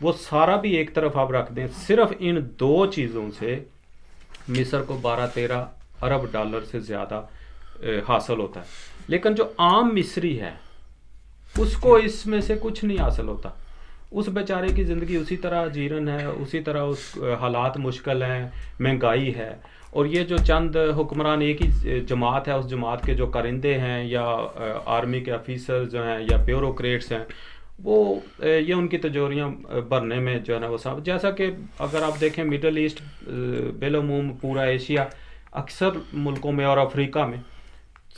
وہ سارا بھی ایک طرف آپ رکھ دیں، صرف ان 2 چیزوں سے مصر کو 12-13 ارب ڈالر سے زیادہ حاصل ہوتا ہے، لیکن جو عام مصری ہے اس کو اس میں سے کچھ نہیں حاصل ہوتا. اس بیچارے کی زندگی اسی طرح جیرن ہے، اسی طرح اس حالات مشکل ہیں، مہنگائی ہے. اور یہ جو چند حکمران، ایک ہی جماعت ہے، اس جماعت کے جو کرندے ہیں یا آرمی کے آفیسر جو ہیں یا بیوروکریٹس ہیں، وہ یہ ان کی تجوریاں بھرنے میں جو ہے نا وہ صاحب، جیسا کہ اگر آپ دیکھیں مڈل ایسٹ بالعموم پورا ایشیا، اکثر ملکوں میں اور افریقہ میں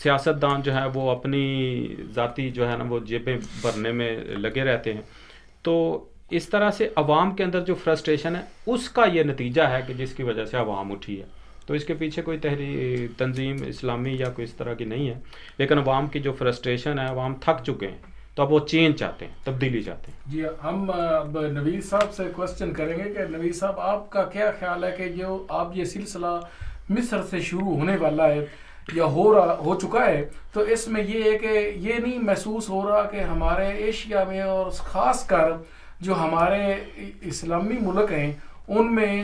سیاستدان جو ہیں وہ اپنی ذاتی جو ہے نا وہ جیبیں بھرنے میں لگے رہتے ہیں. تو اس طرح سے عوام کے اندر جو فرسٹریشن ہے اس کا یہ نتیجہ ہے کہ جس کی وجہ سے عوام اٹھی ہے. تو اس کے پیچھے کوئی تنظیم اسلامی یا کوئی اس طرح کی نہیں ہے، لیکن عوام کی جو فرسٹریشن ہے، عوام تھک چکے ہیں، تو اب وہ چینج چاہتے ہیں، تبدیلی چاہتے ہیں. جی ہم اب نوید صاحب سے کوشچن کریں گے کہ نوید صاحب آپ کا کیا خیال ہے کہ جو آپ یہ سلسلہ مصر سے شروع ہونے والا ہے یا ہو چکا ہے، تو اس میں یہ ہے کہ یہ نہیں محسوس ہو رہا کہ ہمارے ایشیا میں اور خاص کر جو ہمارے اسلامی ملک ہیں ان میں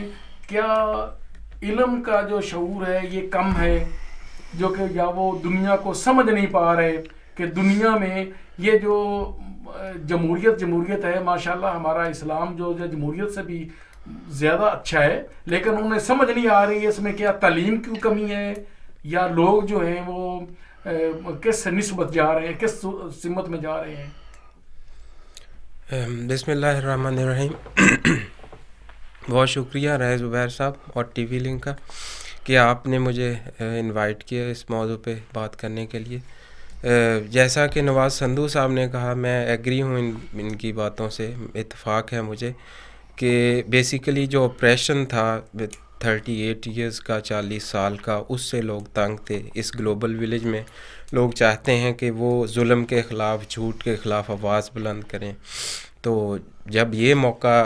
کیا علم کا جو شعور ہے یہ کم ہے، جو کہ یا وہ دنیا کو سمجھ نہیں پا رہے کہ دنیا میں یہ جو جمہوریت ہے، ماشاءاللہ ہمارا اسلام جو جمہوریت سے بھی زیادہ اچھا ہے، لیکن انہیں سمجھ نہیں آ رہی ہے اس میں کیا تعلیم کی کمی ہے یا لوگ جو ہیں وہ کس نسبت جا رہے ہیں، کس سمت میں جا رہے ہیں. بسم اللہ الرحمن الرحیم. بہت شکریہ رائے زبیر صاحب اور ٹی وی لنک کا کہ آپ نے مجھے انوائٹ کیا اس موضوع پہ بات کرنے کے لیے. جیسا کہ نواز سندھو صاحب نے کہا، میں ایگری ہوں ان کی باتوں سے، اتفاق ہے مجھے کہ بیسیکلی جو اپریشن تھا 38 ایئرز کا، 40 سال کا، اس سے لوگ تنگ تھے. اس گلوبل ولیج میں لوگ چاہتے ہیں کہ وہ ظلم کے خلاف، جھوٹ کے خلاف آواز بلند کریں. تو جب یہ موقع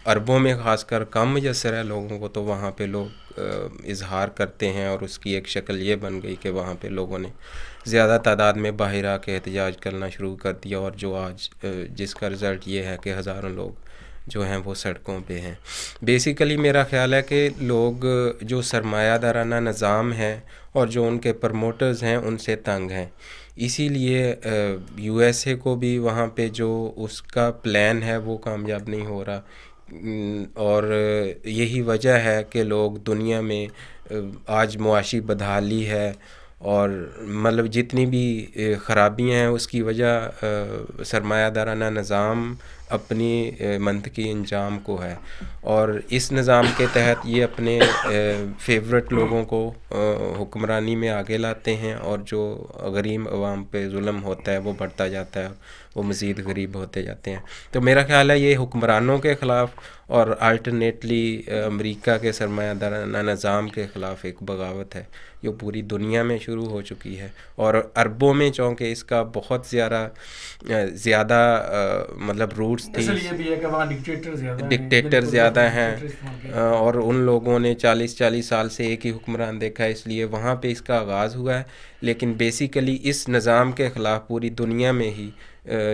عربوں میں خاص کر کم میسر ہے لوگوں کو، تو وہاں پہ لوگ اظہار کرتے ہیں، اور اس کی ایک شکل یہ بن گئی کہ وہاں پہ لوگوں نے زیادہ تعداد میں باہر آ کے احتجاج کرنا شروع کر دیا، اور جو آج جس کا رزلٹ یہ ہے کہ ہزاروں لوگ جو ہیں وہ سڑکوں پہ ہیں. بیسیکلی میرا خیال ہے کہ لوگ جو سرمایہ دارانہ نظام ہے اور جو ان کے پروموٹرز ہیں ان سے تنگ ہیں. اسی لیے یو ایس اے کو بھی وہاں پہ جو اس کا پلان ہے وہ کامیاب نہیں ہو رہا، اور یہی وجہ ہے کہ لوگ دنیا میں آج معاشی بدحالی ہے، اور مطلب جتنی بھی خرابیاں ہیں اس کی وجہ سرمایہ دارانہ نظام اپنی منطقی انجام کو ہے، اور اس نظام کے تحت یہ اپنے فیورٹ لوگوں کو حکمرانی میں آگے لاتے ہیں، اور جو غریب عوام پہ ظلم ہوتا ہے وہ بڑھتا جاتا ہے، وہ مزید غریب ہوتے جاتے ہیں. تو میرا خیال ہے یہ حکمرانوں کے خلاف اور الٹرنیٹلی امریکہ کے سرمایہ دارانہ نظام کے خلاف ایک بغاوت ہے جو پوری دنیا میں شروع ہو چکی ہے، اور عربوں میں چونکہ اس کا بہت زیادہ مطلب روٹس تھی، ڈکٹیٹر زیادہ ہیں، اور ان لوگوں نے 40 سال سے ایک ہی حکمران دیکھا ہے، اس لیے وہاں پہ اس کا آغاز ہوا ہے. لیکن بیسیکلی اس نظام کے خلاف پوری دنیا میں ہی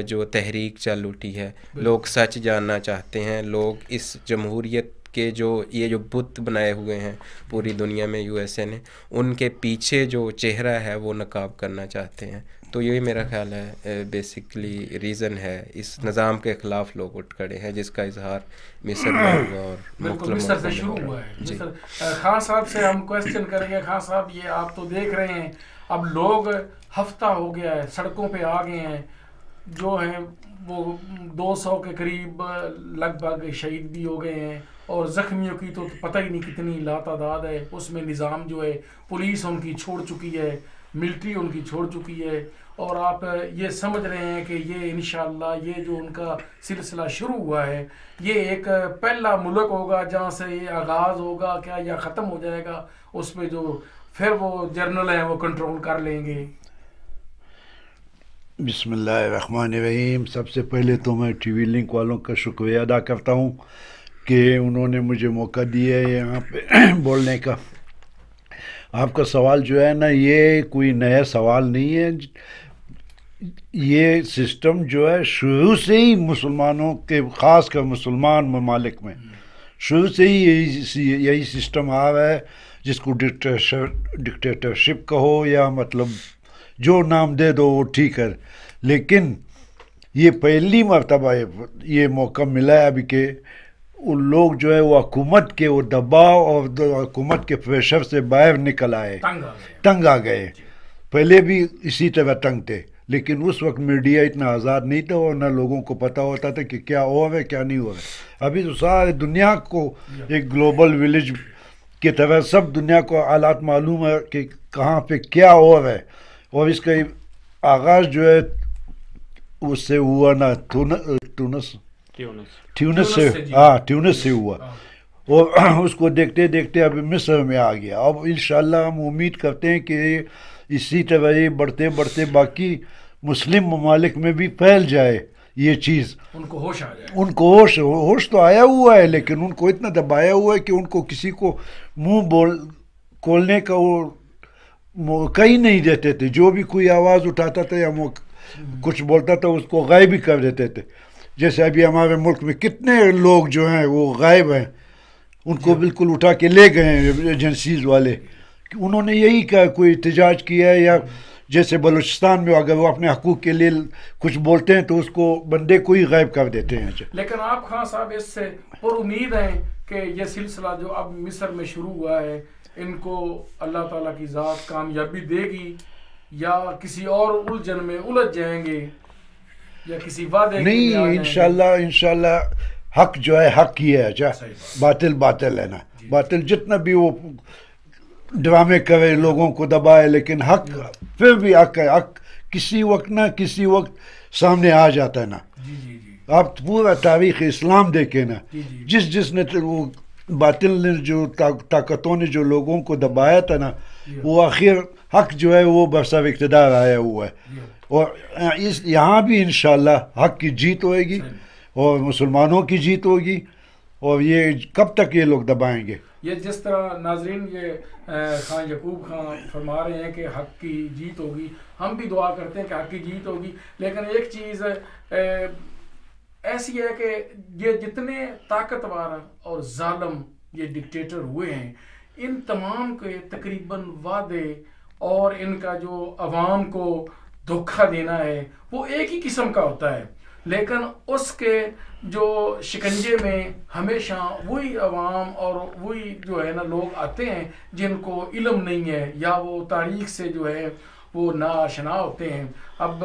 جو تحریک چل اٹھی ہے. لوگ سچ جاننا چاہتے ہیں، لوگ اس جمہوریت کے یہ جو بت بنائے ہوئے ہیں پوری دنیا میں یو ایس اے نے، ان کے پیچھے جو چہرہ ہے وہ نقاب کرنا چاہتے ہیں. تو یہی میرا خیال ہے بیسیکلی ریزن ہے، اس نظام کے خلاف لوگ اٹھ کھڑے ہیں، جس کا اظہار مصر میں ہوا اور بالکل مصر سے شروع ہوا ہے. جی خان صاحب سے ہم کوشچن کریں گے. خان صاحب یہ آپ تو دیکھ رہے ہیں اب لوگ ہفتہ ہو گیا ہے سڑکوں پہ آ گئے ہیں، جو ہیں وہ 200 کے قریب لگ بھگ شہید بھی ہو گئے ہیں، اور زخمیوں کی تو پتہ ہی نہیں کتنی لاتعداد ہے. اس میں نظام جو ہے، پولیس ان کی چھوڑ چکی ہے، ملٹری ان کی چھوڑ چکی ہے، اور آپ یہ سمجھ رہے ہیں کہ یہ انشاءاللہ یہ جو ان کا سلسلہ شروع ہوا ہے یہ ایک پہلا ملک ہوگا جہاں سے یہ آغاز ہوگا کیا یا ختم ہو جائے گا، اس پہ جو پھر وہ جرنل ہیں وہ کنٹرول کر لیں گے. بسم اللہ الرحمن الرحیم. سب سے پہلے تو میں ٹی وی لنک والوں کا شکریہ ادا کرتا ہوں کہ انہوں نے مجھے موقع دیا ہے یہاں پہ بولنے کا. آپ کا سوال جو ہے نا یہ کوئی نیا سوال نہیں ہے. یہ سسٹم جو ہے شروع سے ہی مسلمانوں کے خاص کر مسلمان ممالک میں شروع سے ہی یہی سسٹم آ رہا ہے جس کو ڈکٹیٹرشپ کہو یا مطلب جو نام دے دو وہ ٹھیک ہے، لیکن یہ پہلی مرتبہ یہ موقع ملا ہے ابھی کہ ان لوگ جو ہے وہ حکومت کے وہ دباؤ اور حکومت کے پریشر سے باہر نکل آئے، تنگ آ گئے. پہلے بھی اسی طرح تنگ تھے، لیکن اس وقت میڈیا اتنا آزاد نہیں تھا اور نہ لوگوں کو پتہ ہوتا تھا کہ کیا ہو رہا ہے کیا نہیں ہو رہا ہے. ابھی تو سارے دنیا کو ایک گلوبل ولیج کی طرح سب دنیا کو حالات معلوم ہے کہ کہاں پہ کیا ہو رہا ہے. اور اس کا آغاز جو ہے اس سے ہوا نا ٹیونس سے ہوا، اور اس کو دیکھتے دیکھتے اب مصر میں آ گیا. اب انشاءاللہ ہم امید کرتے ہیں کہ اسی طرح یہ بڑھتے بڑھتے باقی مسلم ممالک میں بھی پھیل جائے یہ چیز، ان کو ہوش آ جائے. ان کو ہوش تو آیا ہوا ہے، لیکن ان کو اتنا دبایا ہوا ہے کہ ان کو کسی کو منہ کھولنے کا وہ موقع ہی نہیں دیتے تھے. جو بھی کوئی آواز اٹھاتا تھا یا کچھ بولتا تھا اس کو غائب ہی کر دیتے تھے. جیسے ابھی ہمارے ملک میں کتنے لوگ جو ہیں وہ غائب ہیں، ان کو بالکل اٹھا کے لے گئے ہیں ایجنسیز والے. انہوں نے یہی کہا، کوئی احتجاج کیا ہے یا جیسے بلوچستان میں اگر وہ اپنے حقوق کے لیے کچھ بولتے ہیں تو اس کو بندے کو ہی غائب کر دیتے ہیں. لیکن آپ خان صاحب اس سے پر امید ہیں کہ یہ سلسلہ جو اب مصر میں شروع ہوا ہے ان کو اللہ تعالیٰ کی ذات کامیابی دے گی یا کسی اور الجھن میں الجھ جائیں گے یا کسی وعدے نہیں؟ انشاءاللہ حق جو ہے حق ہی ہے. اچھا باطل ہے نا، باطل جتنا بھی وہ ڈرامے کرے لوگوں کو دبائے، لیکن حق پھر بھی حق ہے. حق کسی وقت نہ کسی وقت سامنے آ جاتا ہے نا. آپ پورا تاریخ اسلام دیکھیں نا، جس نے وہ باطل نے جو طاقتوں نے جو لوگوں کو دبایا تھا نا، وہ آخر حق جو ہے وہ برسر اقتدار آیا ہوا ہے. اور یہاں بھی انشاءاللہ حق کی جیت ہوئے گی اور مسلمانوں کی جیت ہوگی. اور یہ کب تک یہ لوگ دبائیں گے؟ یہ جس طرح ناظرین یہ خان یعقوب خان فرما رہے ہیں کہ حق کی جیت ہوگی، ہم بھی دعا کرتے ہیں کہ حق کی جیت ہوگی. لیکن ایک چیز ایسی ہے کہ یہ جتنے طاقتور اور ظالم یہ ڈکٹیٹر ہوئے ہیں، ان تمام کے تقریباً وعدے اور ان کا جو عوام کو دھوکہ دینا ہے وہ ایک ہی قسم کا ہوتا ہے. لیکن اس کے جو شکنجے میں ہمیشہ وہی عوام اور وہی جو ہے نا لوگ آتے ہیں جن کو علم نہیں ہے یا وہ تاریخ سے جو ہے وہ ناآشنا ہوتے ہیں. اب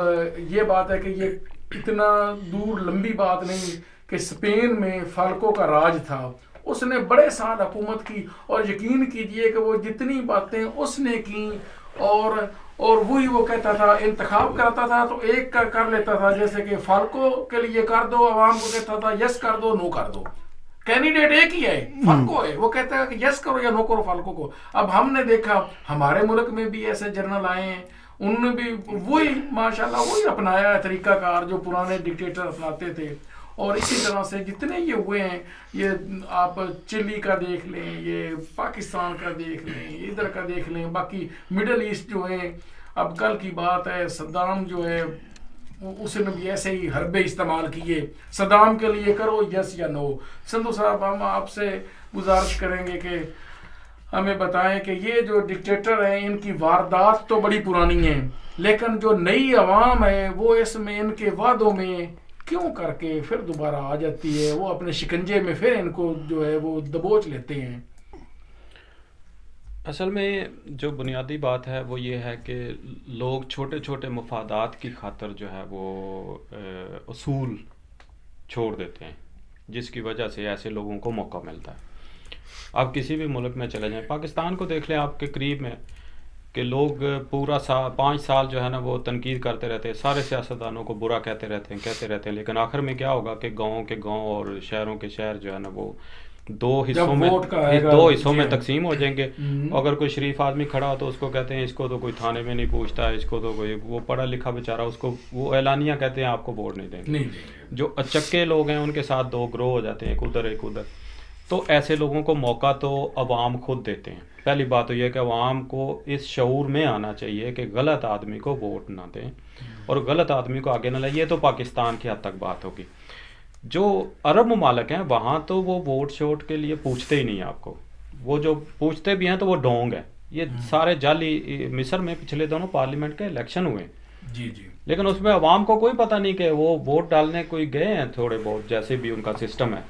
یہ بات ہے کہ یہ اتنا دور لمبی بات نہیں کہ اسپین میں فالکو کا راج تھا، اس نے بڑے سال حکومت کی اور یقین کیجئے کہ وہ جتنی باتیں اس نے کی اور وہی وہ کہتا تھا، انتخاب کرتا تھا تو ایک کا کر لیتا تھا. جیسے کہ فالکو کے لیے کر دو، عوام کو کہتا تھا یس کر دو نو کر دو. کینڈیڈیٹ ایک ہی ہے، فالکو ہے، وہ کہتا ہے کہ یس کرو یا نو کرو فالکو کو. اب ہم نے دیکھا ہمارے ملک میں بھی ایسے جنرل آئے ہیں، انہوں نے بھی وہی ماشاءاللہ وہی اپنایا ہے طریقہ کار جو پرانے ڈکٹیٹر اپناتے تھے. اور اسی طرح سے جتنے یہ ہوئے ہیں، یہ آپ چلی کا دیکھ لیں، یہ پاکستان کا دیکھ لیں، ادھر کا دیکھ لیں، باقی مڈل ایسٹ جو ہیں. اب کل کی بات ہے صدام جو ہے اس نے بھی ایسے ہی حربے استعمال کیے. صدام کے لیے کرو یس یا نو. سندھو صاحب ہم آپ سے گزارش کریں گے کہ ہمیں بتائیں کہ یہ جو ڈکٹیٹر ہیں ان کی واردات تو بڑی پرانی ہیں، لیکن جو نئی عوام ہے وہ اس میں ان کے وعدوں میں کیوں کر کے پھر دوبارہ آ جاتی ہے، وہ اپنے شکنجے میں پھر ان کو جو ہے وہ دبوچ لیتے ہیں. اصل میں جو بنیادی بات ہے وہ یہ ہے کہ لوگ چھوٹے چھوٹے مفادات کی خاطر جو ہے وہ اصول چھوڑ دیتے ہیں، جس کی وجہ سے ایسے لوگوں کو موقع ملتا ہے. آپ کسی بھی ملک میں چلے جائیں، پاکستان کو دیکھ لیں آپ کے قریب میں، کہ لوگ پورا 5 سال جو ہے نا وہ تنقید کرتے رہتے ہیں، سارے سیاستدانوں کو برا کہتے رہتے ہیں، لیکن آخر میں کیا ہوگا کہ گاؤں کے گاؤں اور شہروں کے شہر جو ہے نا وہ دو حصوں میں تقسیم ہو جائیں گے. اگر کوئی شریف آدمی کھڑا ہو تو اس کو کہتے ہیں اس کو تو کوئی تھانے میں نہیں پوچھتا، اس کو تو کوئی وہ پڑھا لکھا بیچارہ اس کو وہ اعلانیہ کہتے ہیں آپ کو ووٹ نہیں دیں گے. جو اچکے لوگ ہیں ان کے ساتھ 2 گروہ ہو جاتے ہیں، ایک ادھر ایک ادھر. تو ایسے لوگوں کو موقع تو عوام خود دیتے ہیں. پہلی بات تو یہ کہ عوام کو اس شعور میں آنا چاہیے کہ غلط آدمی کو ووٹ نہ دیں اور غلط آدمی کو آگے نہ لائے. یہ تو پاکستان کی حد تک بات ہوگی. جو عرب ممالک ہیں وہاں تو وہ ووٹ شوٹ کے لیے پوچھتے ہی نہیں آپ کو. وہ جو پوچھتے بھی ہیں تو وہ ڈونگ ہے. یہ سارے جعلی. مصر میں پچھلے دونوں پارلیمنٹ کے الیکشن ہوئے جی جی لیکن اس میں عوام کو کوئی پتہ نہیں کہ وہ ووٹ ڈالنے کوئی گئے ہیں تھوڑے بہت جیسے بھی ان کا سسٹم ہے,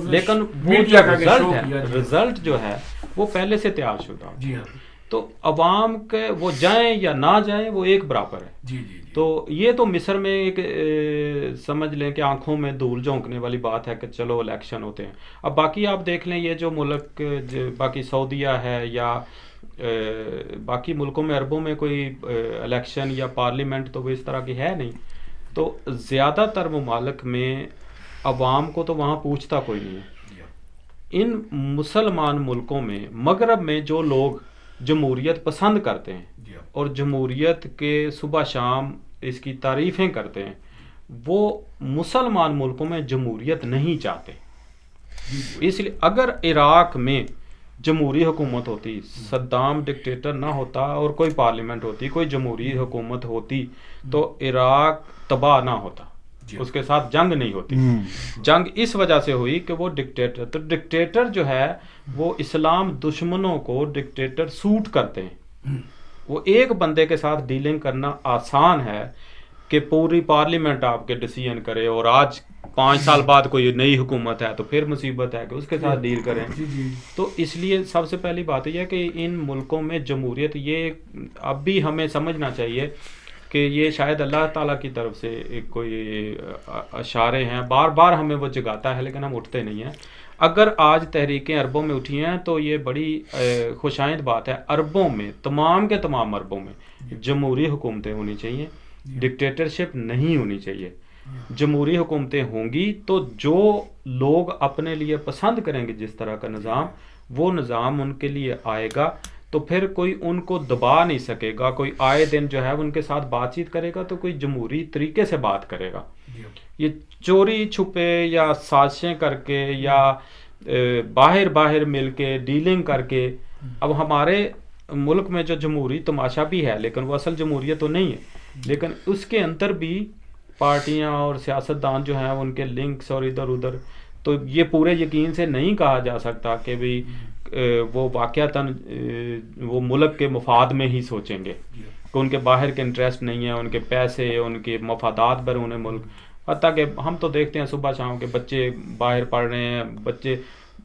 لیکن وہ جو رزلٹ ہے, رزلٹ جو ہے وہ پہلے سے تیار شدہ. جی ہاں تو عوام کے وہ جائیں یا نہ جائیں وہ ایک برابر ہے. جی جی تو یہ تو مصر میں ایک سمجھ لیں کہ آنکھوں میں دھول جھونکنے والی بات ہے کہ چلو الیکشن ہوتے ہیں. اب باقی آپ دیکھ لیں یہ جو ملک باقی سعودیہ ہے یا باقی ملکوں میں عربوں میں کوئی الیکشن یا پارلیمنٹ تو وہ اس طرح کی ہے نہیں. تو زیادہ تر ممالک میں عوام کو تو وہاں پوچھتا کوئی نہیں ہے. ان مسلمان ملکوں میں مغرب میں جو لوگ جمہوریت پسند کرتے ہیں اور جمہوریت کے صبح شام اس کی تعریفیں کرتے ہیں وہ مسلمان ملکوں میں جمہوریت نہیں چاہتے. اس لیے اگر عراق میں جمہوری حکومت ہوتی, صدام ڈکٹیٹر نہ ہوتا اور کوئی پارلیمنٹ ہوتی, کوئی جمہوری حکومت ہوتی تو عراق تباہ نہ ہوتا, اس کے ساتھ جنگ نہیں ہوتی. جنگ اس وجہ سے ہوئی کہ وہ ڈکٹیٹر, تو ڈکٹیٹر جو ہے وہ اسلام دشمنوں کو ڈکٹیٹر سوٹ کرتے ہیں. وہ ایک بندے کے ساتھ ڈیلنگ کرنا آسان ہے کہ پوری پارلیمنٹ آپ کے ڈیسیژن کرے اور آج 5 سال بعد کوئی نئی حکومت ہے تو پھر مصیبت ہے کہ اس کے ساتھ ڈیل کریں. تو اس لیے سب سے پہلی بات یہ ہے کہ ان ملکوں میں جمہوریت, یہ اب بھی ہمیں سمجھنا چاہیے کہ یہ شاید اللہ تعالیٰ کی طرف سے کوئی اشارے ہیں, بار بار ہمیں وہ جگاتا ہے لیکن ہم اٹھتے نہیں ہیں. اگر آج تحریکیں عربوں میں اٹھی ہیں تو یہ بڑی خوشائند بات ہے. عربوں میں تمام کے تمام عربوں میں جمہوری حکومتیں ہونی چاہیے, ڈکٹیٹرشپ نہیں ہونی چاہیے. جمہوری حکومتیں ہوں گی تو جو لوگ اپنے لیے پسند کریں گے جس طرح کا نظام, وہ نظام ان کے لیے آئے گا تو پھر کوئی ان کو دبا نہیں سکے گا. کوئی آئے دن جو ہے ان کے ساتھ بات چیت کرے گا تو کوئی جمہوری طریقے سے بات کرے گا. یہ چوری چھپے یا سازشیں کر کے یا باہر مل کے ڈیلنگ کر کے. اب ہمارے ملک میں جو جمہوری تماشا بھی ہے لیکن وہ اصل جمہوریت تو نہیں ہے, لیکن اس کے اندر بھی پارٹیاں اور سیاستدان جو ہیں ان کے لنکس اور ادھر ادھر, تو یہ پورے یقین سے نہیں کہا جا سکتا کہ بھی وہ واقعتاً وہ ملک کے مفاد میں ہی سوچیں گے کہ ان کے باہر کے انٹرسٹ نہیں ہیں, ان کے پیسے, ان کے مفادات بیرون ملک. حتیٰ کہ ہم تو دیکھتے ہیں صبح شام کے بچے باہر پڑھ رہے ہیں, بچے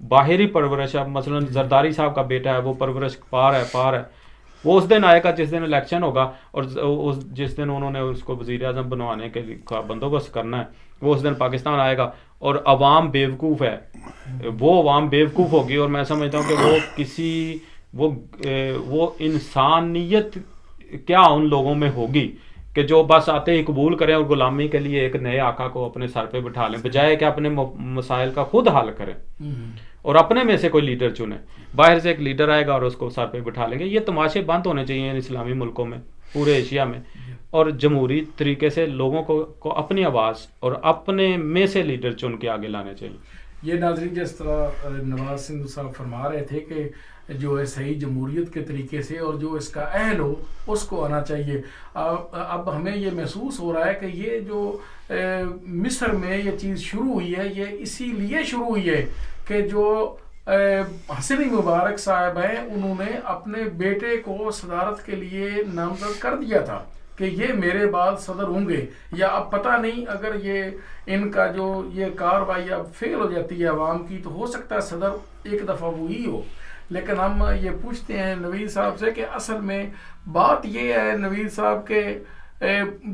باہری پرورش. اب مثلا زرداری صاحب کا بیٹا ہے وہ پرورش پار ہے. وہ اس دن آئے گا جس دن الیکشن ہوگا اور جس دن انہوں نے اس کو وزیر اعظم بنوانے کے بندوبست کرنا ہے وہ اس دن پاکستان آئے گا اور عوام بیوقوف ہے. وہ عوام بیوقوف ہوگی اور میں سمجھتا ہوں کہ وہ کسی وہ انسانیت کیا ان لوگوں میں ہوگی کہ جو بس آتے ہی قبول کریں اور غلامی کے لیے ایک نئے آقا کو اپنے سر پہ بٹھا لیں, بجائے کہ اپنے مسائل کا خود حل کریں اور اپنے میں سے کوئی لیڈر چنیں. باہر سے ایک لیڈر آئے گا اور اس کو سر پہ بٹھا لیں گے. یہ تماشے بند ہونے چاہیے ان اسلامی ملکوں میں, پورے ایشیا میں, اور جمہوری طریقے سے لوگوں کو اپنی آواز اور اپنے میں سے لیڈر چن کے آگے لانے چاہیے. یہ ناظرین جس طرح نواز سندھ صاحب فرما رہے تھے کہ جو ہے صحیح جمہوریت کے طریقے سے اور جو اس کا اہل ہو اس کو آنا چاہیے. اب ہمیں یہ محسوس ہو رہا ہے کہ یہ جو مصر میں یہ چیز شروع ہوئی ہے یہ اسی لیے شروع ہوئی ہے کہ جو حسنی مبارک صاحب ہیں انہوں نے اپنے بیٹے کو صدارت کے لیے نامزد کر دیا تھا کہ یہ میرے بعد صدر ہوں گے. یا اب پتہ نہیں اگر یہ ان کا جو یہ کاروائی اب فیل ہو جاتی ہے عوام کی تو ہو سکتا ہے صدر ایک دفعہ وہی ہو. لیکن ہم یہ پوچھتے ہیں نوید صاحب سے کہ اصل میں بات یہ ہے نوید صاحب کہ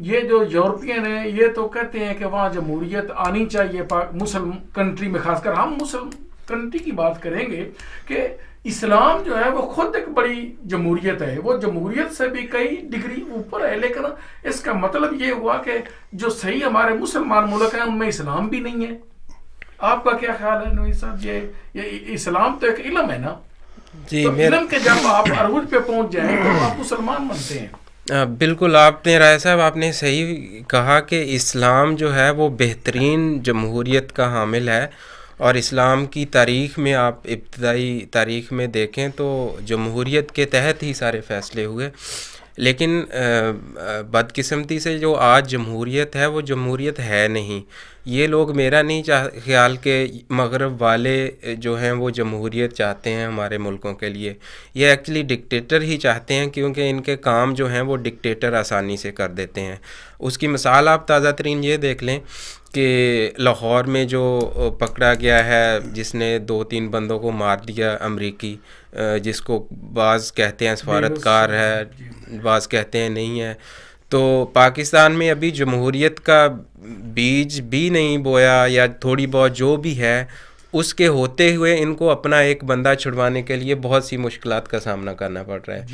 یہ جو یورپین ہیں یہ تو کہتے ہیں کہ وہاں جمہوریت آنی چاہیے مسلم کنٹری میں, خاص کر ہم مسلم کنٹری کی بات کریں گے کہ اسلام جو ہے وہ خود ایک بڑی جمہوریت ہے, وہ جمہوریت سے بھی کئی ڈگری اوپر ہے. لیکن اس کا مطلب یہ ہوا کہ جو صحیح ہمارے مسلمان ملک ہیں ان میں اسلام بھی نہیں ہے. آپ کا کیا خیال ہے نوید صاحب؟ یہ اسلام تو ایک علم ہے نا, جی تو علم کے جب آپ عروج پہ پہنچ جائیں تو آپ مسلمان بنتے ہیں. بالکل آپ نے رائے صاحب آپ نے صحیح کہا کہ اسلام جو ہے وہ بہترین جمہوریت کا حامل ہے, اور اسلام کی تاریخ میں آپ ابتدائی تاریخ میں دیکھیں تو جمہوریت کے تحت ہی سارے فیصلے ہوئے. لیکن بدقسمتی سے جو آج جمہوریت ہے وہ جمہوریت ہے نہیں. یہ لوگ میرا نہیں خیال کہ مغرب والے جو ہیں وہ جمہوریت چاہتے ہیں ہمارے ملکوں کے لیے. یہ ایکچولی ڈکٹیٹر ہی چاہتے ہیں, کیونکہ ان کے کام جو ہیں وہ ڈکٹیٹر آسانی سے کر دیتے ہیں. اس کی مثال آپ تازہ ترین یہ دیکھ لیں کہ لاہور میں جو پکڑا گیا ہے جس نے 2-3 بندوں کو مار دیا امریکی, جس کو بعض کہتے ہیں سفارتکار ہے, بعض کہتے ہیں نہیں ہے. تو پاکستان میں ابھی جمہوریت کا بیج بھی نہیں بویا, یا تھوڑی بہت جو بھی ہے اس کے ہوتے ہوئے ان کو اپنا ایک بندہ چھڑوانے کے لیے بہت سی مشکلات کا سامنا کرنا پڑ رہا ہے.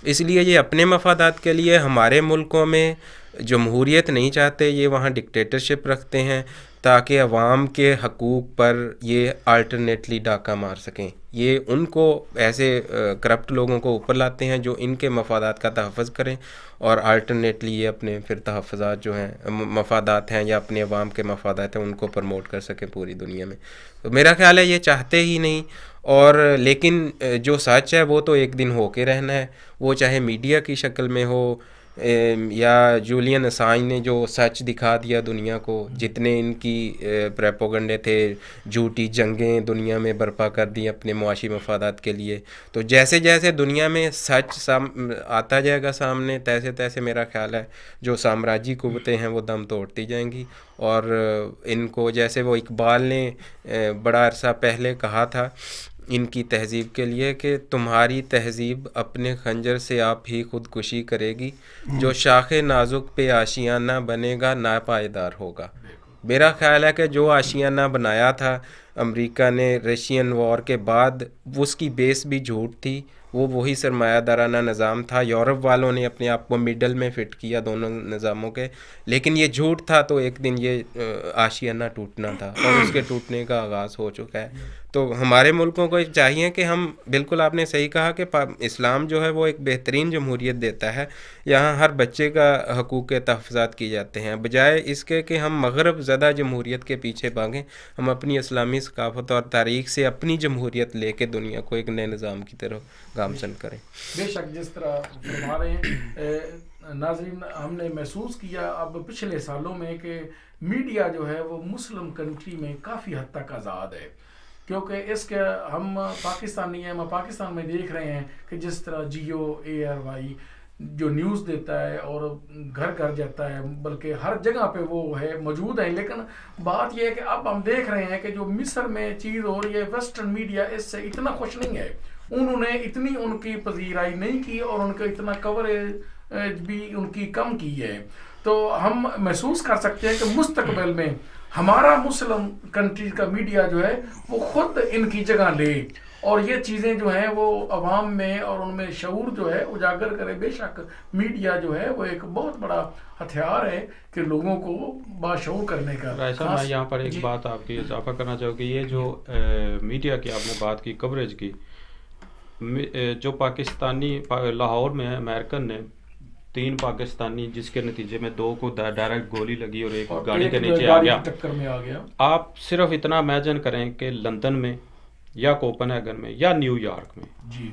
اس لیے یہ اپنے مفادات کے لیے ہمارے ملکوں میں جمہوریت نہیں چاہتے, یہ وہاں ڈکٹیٹرشپ رکھتے ہیں تاکہ عوام کے حقوق پر یہ الٹرنیٹلی ڈاکہ مار سکیں. یہ ان کو ایسے کرپٹ لوگوں کو اوپر لاتے ہیں جو ان کے مفادات کا تحفظ کریں, اور الٹرنیٹلی یہ اپنے پھر تحفظات جو ہیں مفادات ہیں یا اپنے عوام کے مفادات ہیں ان کو پروموٹ کر سکیں پوری دنیا میں. تو میرا خیال ہے یہ چاہتے ہی نہیں. اور لیکن جو سچ ہے وہ تو ایک دن ہو کے رہنا ہے, وہ چاہے میڈیا کی شکل میں ہو یا جولین اسانج نے جو سچ دکھا دیا دنیا کو, جتنے ان کی پریپوگنڈے تھے, جھوٹی جنگیں دنیا میں برپا کر دی اپنے معاشی مفادات کے لیے. تو جیسے جیسے دنیا میں سچ آتا جائے گا سامنے, تیسے تیسے میرا خیال ہے جو سامراجی قوتیں ہیں وہ دم توڑتی جائیں گی. اور ان کو جیسے وہ اقبال نے بڑا عرصہ پہلے کہا تھا ان کی تہذیب کے لیے کہ تمہاری تہذیب اپنے خنجر سے آپ ہی خودکشی کرے گی, جو شاخ نازک پہ آشیانہ بنے گا ناپائیدار ہوگا. میرا خیال ہے کہ جو آشیانہ بنایا تھا امریکہ نے رشین وار کے بعد, اس کی بیس بھی جھوٹ تھی, وہ وہی سرمایہ دارانہ نظام تھا. یورپ والوں نے اپنے آپ کو مڈل میں فٹ کیا دونوں نظاموں کے, لیکن یہ جھوٹ تھا. تو ایک دن یہ آشیانہ ٹوٹنا تھا اور اس کے ٹوٹنے کا آغاز ہو چکا ہے. تو ہمارے ملکوں کو چاہیے کہ ہم, بالکل آپ نے صحیح کہا کہ اسلام جو ہے وہ ایک بہترین جمہوریت دیتا ہے, یہاں ہر بچے کا حقوق کے تحفظات کیے جاتے ہیں, بجائے اس کے کہ ہم مغرب زدہ جمہوریت کے پیچھے بھاگیں. ہم اپنی اسلامی ثقافت اور تاریخ سے اپنی جمہوریت لے کے دنیا کو ایک نئے نظام کی طرف گامزن کریں. بے شک جس طرح فرما رہے ہیں ناظرین, ہم نے محسوس کیا اب پچھلے سالوں میں کہ میڈیا جو ہے وہ مسلم کنٹری میں کافی حد تک آزاد ہے, کیونکہ اس کے ہم پاکستانی ہیں, ہم پاکستان میں دیکھ رہے ہیں کہ جس طرح جیو ARY جو نیوز دیتا ہے اور گھر گھر جاتا ہے, بلکہ ہر جگہ پہ وہ ہے موجود ہیں. لیکن بات یہ ہے کہ اب ہم دیکھ رہے ہیں کہ جو مصر میں چیز ہو رہی ہے, ویسٹرن میڈیا اس سے اتنا خوش نہیں ہے, انہوں نے اتنی ان کی پذیرائی نہیں کی اور ان کا اتنا کوریج بھی ان کی کم کی ہے. تو ہم محسوس کر سکتے ہیں کہ مستقبل میں ہمارا مسلم کنٹری کا میڈیا جو ہے وہ خود ان کی جگہ لے اور یہ چیزیں جو ہیں وہ عوام میں اور ان میں شعور جو ہے اجاگر کرے. بے شک میڈیا جو ہے وہ ایک بہت بڑا ہتھیار ہے کہ لوگوں کو باشعور کرنے کا. ایسا میں یہاں پر ایک بات آپ کی اضافہ کرنا چاہوں کہ یہ جو میڈیا کی آپ نے بات کی, کوریج کی, جو پاکستانی لاہور میں امریکن نے 3 پاکستانی جس کے نتیجے میں 2 کو ڈائریکٹ گولی لگی اور ایک گاڑی کے نیچے آ گیا. آپ صرف اتنا امیجن کریں کہ لندن میں یا کوپن ہیگن میں یا نیو یارک میں جی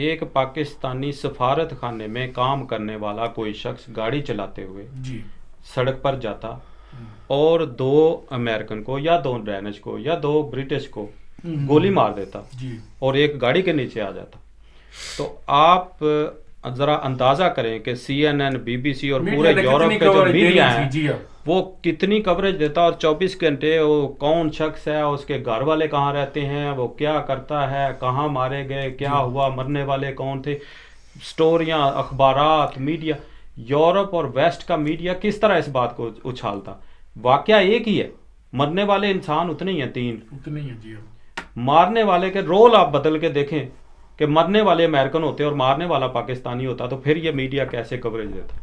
ایک پاکستانی سفارت خانے میں کام کرنے والا کوئی شخص گاڑی چلاتے ہوئے جی سڑک پر جاتا اور 2 امریکن کو یا 2 ڈینش کو یا 2 برٹش کو گولی مار دیتا اور ایک گاڑی کے نیچے آ جاتا. تو آپ ذرا اندازہ کریں کہ CNN, BBC اور پورے یورپ کے جو میڈیا ہیں وہ کتنی کوریج دیتا, اور 24 گھنٹے وہ کون شخص ہے, اس کے گھر والے کہاں رہتے ہیں, وہ کیا کرتا ہے, کہاں مارے گئے, کیا ہوا, مرنے والے کون تھے, سٹوریاں, اخبارات, میڈیا. یورپ اور ویسٹ کا میڈیا کس طرح اس بات کو اچھالتا. واقعہ ایک ہی ہے, مرنے والے انسان اتنے ہی ہیں, 3. مارنے والے کے رول آپ بدل کے دیکھیں کہ مرنے والے امریکن ہوتے اور مارنے والا پاکستانی ہوتا, تو پھر یہ میڈیا کیسے کوریج دیتا.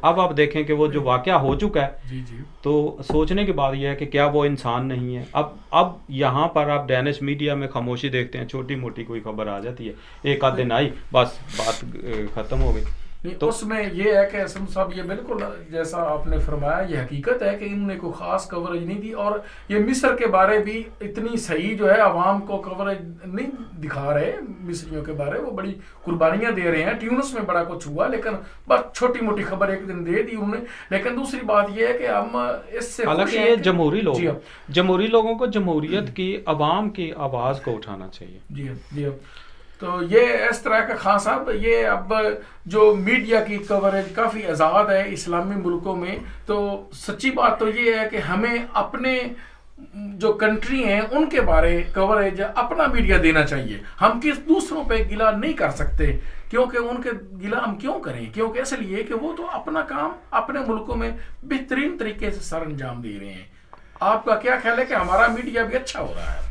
اب آپ دیکھیں کہ وہ جو واقعہ ہو چکا ہے, تو سوچنے کی بات یہ ہے کہ کیا وہ انسان نہیں ہے. اب یہاں پر آپ ڈینش میڈیا میں خاموشی دیکھتے ہیں, چھوٹی موٹی کوئی خبر آ جاتی ہے, ایک آدھ دن آئی, بس بات ختم ہو گئی. تو اس میں یہ ہے کہ اسم صاحب یہ بالکل جیسا آپ نے فرمایا یہ حقیقت ہے کہ انہوں نے کوئی خاص کوریج نہیں دی، اور یہ مصر کے بارے بھی اتنی صحیح جو ہے عوام کو کوریج نہیں دکھا رہے مصریوں کے بارے، وہ بڑی قربانیاں دے رہے ہیں، ٹیونس میں بڑا کچھ ہوا لیکن بس چھوٹی موٹی خبر ایک دن دے دی انہوں نے. لیکن دوسری بات یہ ہے کہ ہم اس سے حالانکہ یہ جمہوری لوگ جمہوری لوگوں کو جمہوریت کی عوام کی آواز کو اٹھانا چاہیے. جی جی. تو یہ اس طرح کا خان صاحب یہ اب جو میڈیا کی کوریج کافی آزاد ہے اسلامی ملکوں میں، تو سچی بات تو یہ ہے کہ ہمیں اپنے جو کنٹری ہیں ان کے بارے کوریج اپنا میڈیا دینا چاہیے. ہم کس دوسروں پہ گلا نہیں کر سکتے، کیونکہ ان کے گلا ہم کیوں کریں، کیونکہ اس لیے کہ وہ تو اپنا کام اپنے ملکوں میں بہترین طریقے سے سر انجام دے رہے ہیں. آپ کا کیا خیال ہے کہ ہمارا میڈیا بھی اچھا ہو رہا ہے؟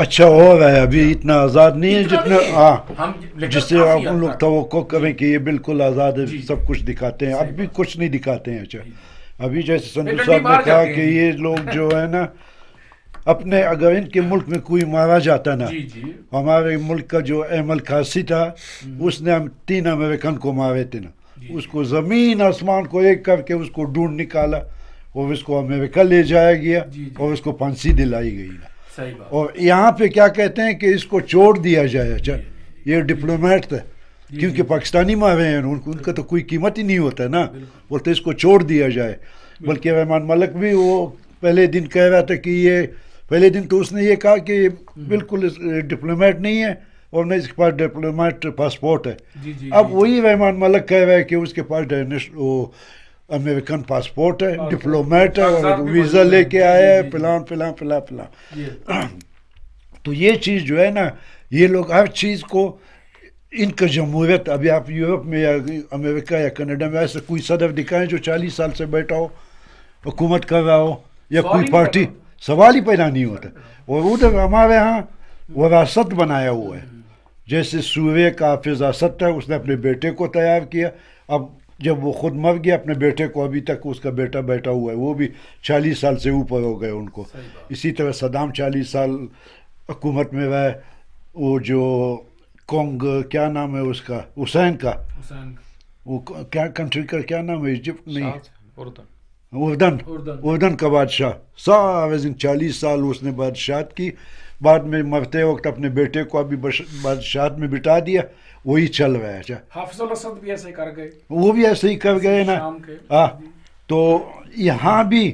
اچھا ہو رہا ہے، ابھی اتنا آزاد نہیں ہے جتنا جس سے آپ لوگ توقع کریں کہ یہ بالکل آزاد ہے، سب کچھ دکھاتے ہیں. اب بھی کچھ نہیں دکھاتے ہیں. اچھا ابھی جیسے سندھو صاحب نے کہا کہ یہ لوگ جو ہے نا اپنے اگر ان کے ملک میں کوئی مارا جاتا نا، ہمارے ملک کا جو احمد خاصی تھا اس نے ہم 3 امریکن کو مارے تھے نا، اس کو زمین آسمان کو ایک کر کے اس کو ڈھونڈ نکالا اور اس کو امریکہ لے جایا گیا اور اس کو پھانسی دلائی گئی نا. اور یہاں پہ کیا کہتے ہیں کہ اس کو چھوڑ دیا جائے. اچھا یہ ڈپلومیٹ تھے کیونکہ پاکستانی مارے ہیں ان کا تو کوئی قیمت ہی نہیں ہوتا نا، بولتے اس کو چھوڑ دیا جائے. بلکہ رحمان ملک بھی وہ پہلے دن کہہ رہا تھا کہ یہ پہلے دن تو اس نے یہ کہا کہ بالکل ڈپلومیٹ نہیں ہے اور نہ اس کے پاس ڈپلومیٹ پاسپورٹ ہے. اب وہی رحمان ملک کہہ رہا ہے کہ اس کے پاس امریکن پاسپورٹ ہے، ڈپلومیٹ ہے اور ویزا لے کے آیا ہے فلان فلان فلان فلان. تو یہ چیز جو ہے نا، یہ لوگ ہر چیز کو ان کا جمہوریت، ابھی آپ یورپ میں یا امریکہ یا کینیڈا میں ایسا کوئی صدر دکھائیں جو 40 سال سے بیٹھا ہو حکومت کر رہا ہو یا کوئی پارٹی، سوال ہی پیدا نہیں ہوتا. اور ادھر ہمارے ہاں وراثت بنایا ہوا ہے، جیسے سوریہ کا حافظ اسد تھا، اس نے اپنے بیٹے کو تیار کیا. اب جب وہ خود مر گیا اپنے بیٹے کو، ابھی تک اس کا بیٹا بیٹھا ہوا ہے، وہ بھی 40 سال سے اوپر ہو گئے ان کو. اسی طرح صدام 40 سال حکومت میں رہے. وہ جو کونگ کیا نام ہے اس کا، حسین کا، وہ کیا کنٹری کا کیا نام ہے، ایجپٹ نہیں، اردن کا بادشاہ، سارے 40 سال اس نے بادشاہت کی. بعد میں مرتے وقت اپنے بیٹے کو ابھی بادشاہت میں بٹھا دیا. وہی چل رہا ہے. اچھا حافظ الاسد بھی ایسے کر گئے، وہ بھی ایسے ہی کر گئے نا. ہاں تو یہاں بھی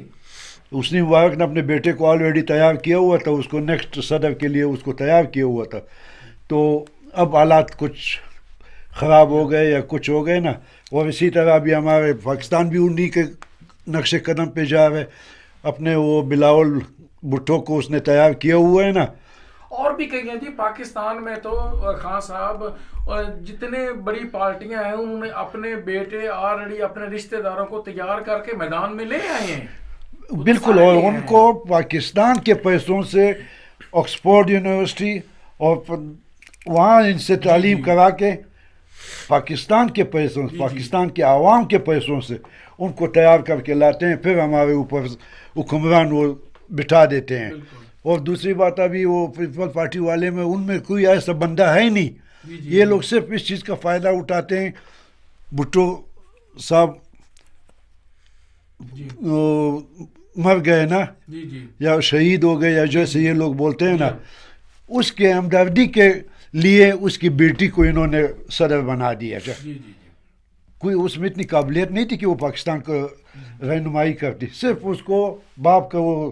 اس نے مبارک نے اپنے بیٹے کو آلریڈی تیار کیا ہوا تھا، اس کو نیکسٹ صدر کے لیے اس کو تیار کیا ہوا تھا. تو اب حالات کچھ خراب ہو گئے یا کچھ ہو گئے نا. اور اسی طرح ابھی ہمارے پاکستان بھی انہی کے نقش قدم پہ جا رہے. اپنے وہ بلاول بھٹو کو اس نے تیار کیا ہوا ہے نا. اور بھی کہیں جی پاکستان میں تو خان صاحب جتنے بڑی پارٹیاں ہیں انہوں نے اپنے بیٹے آلریڈی اپنے رشتہ داروں کو تیار کر کے میدان میں لے آئے ہیں. بالکل. اور ان کو پاکستان کے پیسوں سے آکسفورڈ یونیورسٹی اور وہاں ان سے تعلیم کرا کے پاکستان کے پیسوں سے، پاکستان کے عوام کے پیسوں سے ان کو تیار کر کے لاتے ہیں، پھر ہمارے اوپر حکمران وہ بٹھا دیتے ہیں. اور دوسری بات ابھی وہ پیپل پارٹی والے میں ان میں کوئی ایسا بندہ ہے ہی نہیں. یہ لوگ صرف اس چیز کا فائدہ اٹھاتے ہیں. بھٹو صاحب مر گئے نا یا شہید ہو گئے یا جیسے یہ لوگ بولتے ہیں نا، اس کے ہمدردی کے لیے اس کی بیٹی کو انہوں نے صدر بنا دیا. کوئی اس میں اتنی قابلیت نہیں تھی کہ وہ پاکستان کو رہنمائی کرتی، صرف اس کو باپ کا وہ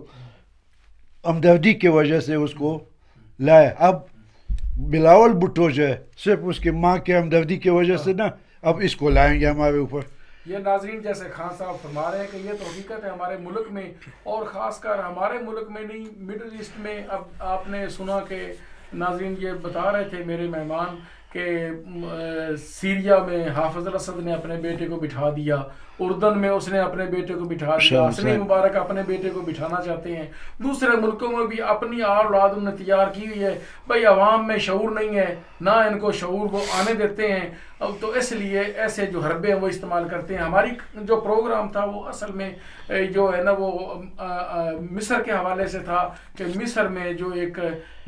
ہمدردی کی وجہ سے اس کو لائے. اب بلاول بھٹو جو ہے صرف اس کی ماں کے ہمدردی کی وجہ سے نا اب اس کو لائیں گے ہمارے اوپر. یہ ناظرین جیسے خان صاحب فرما رہے ہیں کہ یہ تو حقیقت ہے ہمارے ملک میں، اور خاص کر ہمارے ملک میں نہیں، مڈل ایسٹ میں. اب آپ نے سنا کہ ناظرین یہ بتا رہے تھے میرے مہمان کہ سیریا میں حافظ الاسد نے اپنے بیٹے کو بٹھا دیا، اردن میں اس نے اپنے بیٹے کو بٹھا دیا، حسنی مبارک اپنے بیٹے کو بٹھانا چاہتے ہیں. دوسرے ملکوں میں بھی اپنی اولاد انہوں نے تیار کی ہوئی ہے. بھائی عوام میں شعور نہیں ہے، نہ ان کو شعور وہ آنے دیتے ہیں. اب تو اس لیے ایسے جو حربے ہیں وہ استعمال کرتے ہیں. ہماری جو پروگرام تھا وہ اصل میں جو ہے نا وہ مصر کے حوالے سے تھا کہ مصر میں جو ایک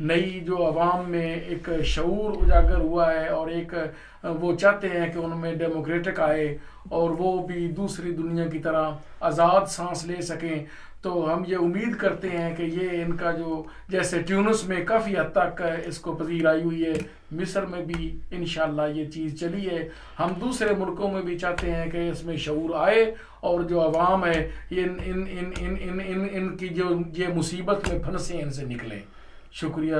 نئی جو عوام میں ایک شعور اجاگر ہوا ہے اور ایک وہ چاہتے ہیں کہ ان میں ڈیموکریٹک آئے اور وہ بھی دوسری دنیا کی طرح آزاد سانس لے سکیں. تو ہم یہ امید کرتے ہیں کہ یہ ان کا جو جیسے ٹیونس میں کافی حد تک اس کو پذیرائی ہوئی ہے، مصر میں بھی انشاءاللہ یہ چیز چلی ہے. ہم دوسرے ملکوں میں بھی چاہتے ہیں کہ اس میں شعور آئے اور جو عوام ہے ان کی جو یہ مصیبت میں پھنسے ان سے نکلیں. شکریہ.